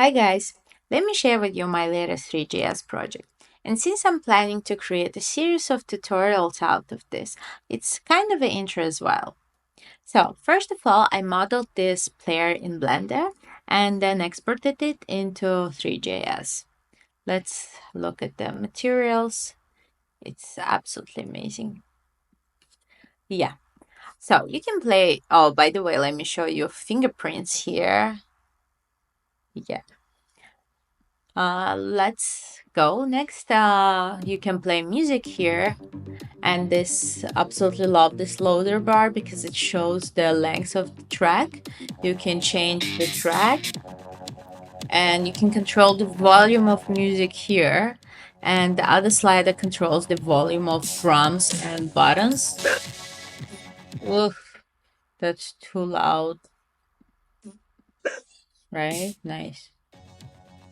Hi guys, let me share with you my latest Three.js project. And since I'm planning to create a series of tutorials out of this, it's kind of an intro as well. So first of all, I modeled this player in Blender and then exported it into Three.js. Let's look at the materials. It's absolutely amazing. Yeah, so you can play. Oh, by the way, let me show you fingerprints here. Yeah. Let's go next. You can play music here, and this absolutely love this loader bar because it shows the length of the track. You can change the track, and you can control the volume of music here. And the other slider controls the volume of drums and buttons. Oof, that's too loud, right? Nice.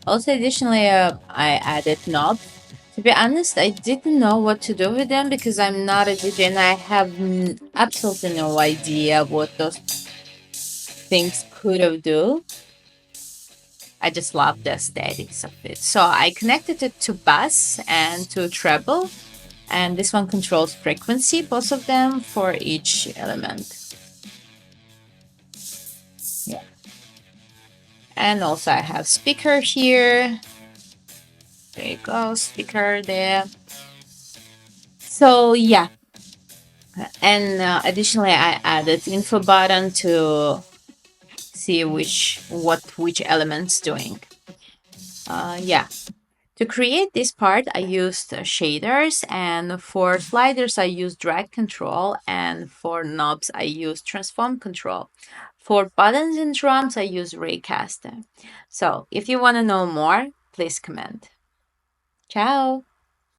Also, additionally, I added knobs. To be honest, I didn't know what to do with them because I'm not a DJ and I have absolutely no idea what those things could have do. I just love the aesthetics of it. So I connected it to bass and to treble, and this one controls frequency, both of them for each element. Yeah. And also I have speaker here. There you go, speaker there. So yeah, and additionally I added info button to see which element's doing. Yeah, to create this part I used shaders, and for sliders I used drag control, and for knobs I used transform control. For buttons and drums I use raycast. So if you want to know more, please comment. Ciao.